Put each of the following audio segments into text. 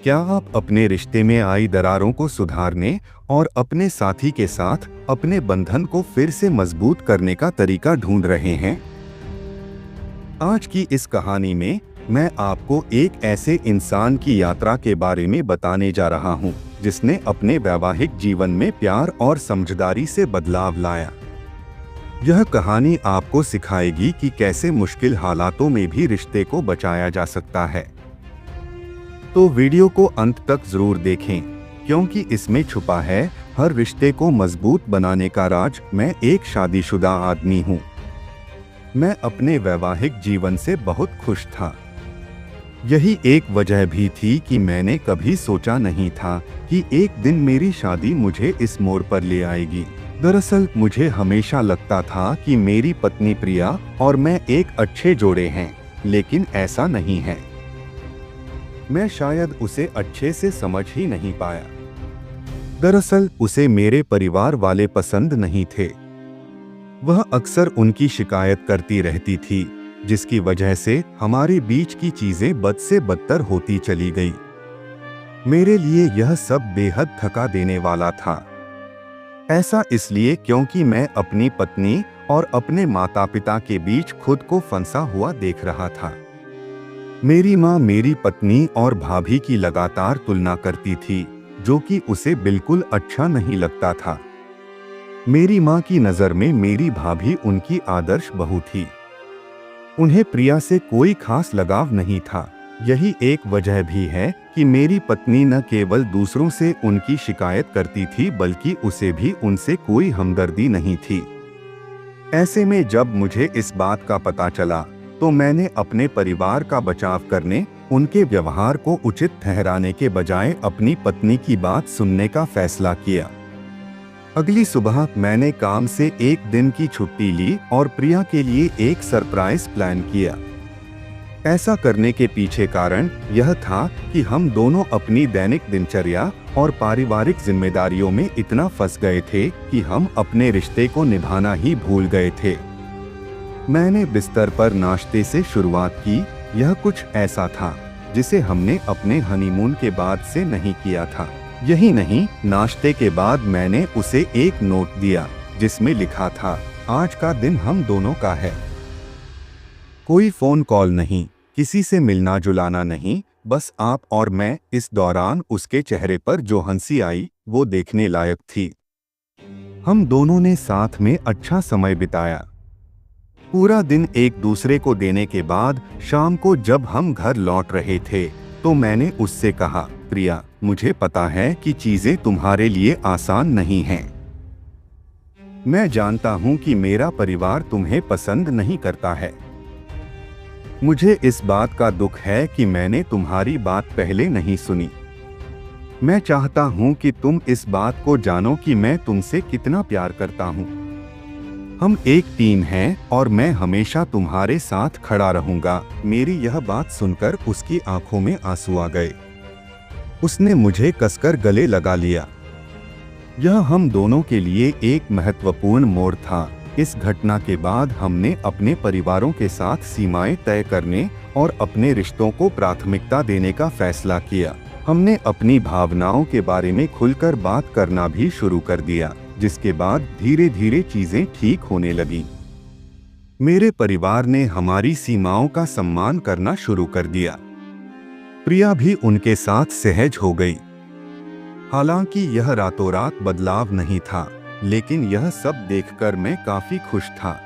क्या आप अपने रिश्ते में आई दरारों को सुधारने और अपने साथी के साथ अपने बंधन को फिर से मजबूत करने का तरीका ढूंढ रहे हैं? आज की इस कहानी में मैं आपको एक ऐसे इंसान की यात्रा के बारे में बताने जा रहा हूं, जिसने अपने वैवाहिक जीवन में प्यार और समझदारी से बदलाव लाया। यह कहानी आपको सिखाएगी कि कैसे मुश्किल हालातों में भी रिश्ते को बचाया जा सकता है। तो वीडियो को अंत तक जरूर देखें, क्योंकि इसमें छुपा है हर रिश्ते को मजबूत बनाने का राज। मैं एक शादीशुदा आदमी हूँ। मैं अपने वैवाहिक जीवन से बहुत खुश था। यही एक वजह भी थी कि मैंने कभी सोचा नहीं था कि एक दिन मेरी शादी मुझे इस मोड़ पर ले आएगी। दरअसल मुझे हमेशा लगता था कि मेरी पत्नी प्रिया और मैं एक अच्छे जोड़े हैं, लेकिन ऐसा नहीं है। मैं शायद उसे अच्छे से समझ ही नहीं पाया। दरअसल उसे मेरे परिवार वाले पसंद नहीं थे। वह अक्सर उनकी शिकायत करती रहती थी, जिसकी वजह से हमारे बीच की चीजें बद से बदतर होती चली गई। मेरे लिए यह सब बेहद थका देने वाला था। ऐसा इसलिए क्योंकि मैं अपनी पत्नी और अपने माता पिता के बीच खुद को फंसा हुआ देख रहा था। मेरी माँ मेरी पत्नी और भाभी की लगातार तुलना करती थी, जो कि उसे बिल्कुल अच्छा नहीं लगता था। मेरी माँ की नज़र में मेरी भाभी उनकी आदर्श बहू थी। उन्हें प्रिया से कोई खास लगाव नहीं था। यही एक वजह भी है कि मेरी पत्नी न केवल दूसरों से उनकी शिकायत करती थी, बल्कि उसे भी उनसे कोई हमदर्दी नहीं थी। ऐसे में जब मुझे इस बात का पता चला, तो मैंने अपने परिवार का बचाव करने, उनके व्यवहार को उचित ठहराने के बजाय अपनी पत्नी की बात सुनने का फैसला किया। अगली सुबह मैंने काम से एक दिन की छुट्टी ली और प्रिया के लिए एक सरप्राइज प्लान किया। ऐसा करने के पीछे कारण यह था कि हम दोनों अपनी दैनिक दिनचर्या और पारिवारिक जिम्मेदारियों में इतना फंस गए थे कि हम अपने रिश्ते को निभाना ही भूल गए थे। मैंने बिस्तर पर नाश्ते से शुरुआत की। यह कुछ ऐसा था जिसे हमने अपने हनीमून के बाद से नहीं किया था। यही नहीं, नाश्ते के बाद मैंने उसे एक नोट दिया, जिसमें लिखा था, आज का दिन हम दोनों का है। कोई फोन कॉल नहीं, किसी से मिलना जुलाना नहीं, बस आप और मैं। इस दौरान उसके चेहरे पर जो हंसी आई, वो देखने लायक थी। हम दोनों ने साथ में अच्छा समय बिताया। पूरा दिन एक दूसरे को देने के बाद शाम को जब हम घर लौट रहे थे, तो मैंने उससे कहा, प्रिया, मुझे पता है कि चीजें तुम्हारे लिए आसान नहीं हैं। मैं जानता हूं कि मेरा परिवार तुम्हें पसंद नहीं करता है। मुझे इस बात का दुख है कि मैंने तुम्हारी बात पहले नहीं सुनी। मैं चाहता हूं कि तुम इस बात को जानो कि मैं तुमसे कितना प्यार करता हूं। हम एक टीम हैं और मैं हमेशा तुम्हारे साथ खड़ा रहूंगा। मेरी यह बात सुनकर उसकी आंखों में आंसू आ गए। उसने मुझे कसकर गले लगा लिया। यह हम दोनों के लिए एक महत्वपूर्ण मोड़ था। इस घटना के बाद हमने अपने परिवारों के साथ सीमाएं तय करने और अपने रिश्तों को प्राथमिकता देने का फैसला किया। हमने अपनी भावनाओं के बारे में खुलकर बात करना भी शुरू कर दिया, जिसके बाद धीरे धीरे चीजें ठीक होने लगीं। मेरे परिवार ने हमारी सीमाओं का सम्मान करना शुरू कर दिया। प्रिया भी उनके साथ सहज हो गई। हालांकि यह रातों रात बदलाव नहीं था, लेकिन यह सब देखकर मैं काफी खुश था।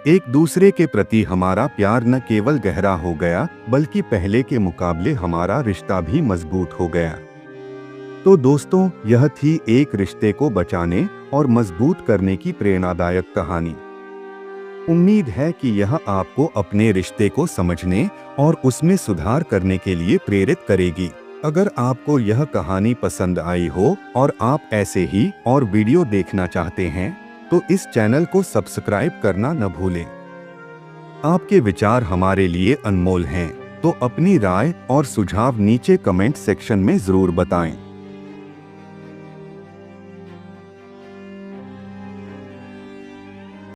एक दूसरे के प्रति हमारा प्यार न केवल गहरा हो गया, बल्कि पहले के मुकाबले हमारा रिश्ता भी मजबूत हो गया। तो दोस्तों, यह थी एक रिश्ते को बचाने और मजबूत करने की प्रेरणादायक कहानी। उम्मीद है कि यह आपको अपने रिश्ते को समझने और उसमें सुधार करने के लिए प्रेरित करेगी। अगर आपको यह कहानी पसंद आई हो और आप ऐसे ही और वीडियो देखना चाहते हैं, तो इस चैनल को सब्सक्राइब करना न भूलें। आपके विचार हमारे लिए अनमोल हैं, तो अपनी राय और सुझाव नीचे कमेंट सेक्शन में जरूर बताएं।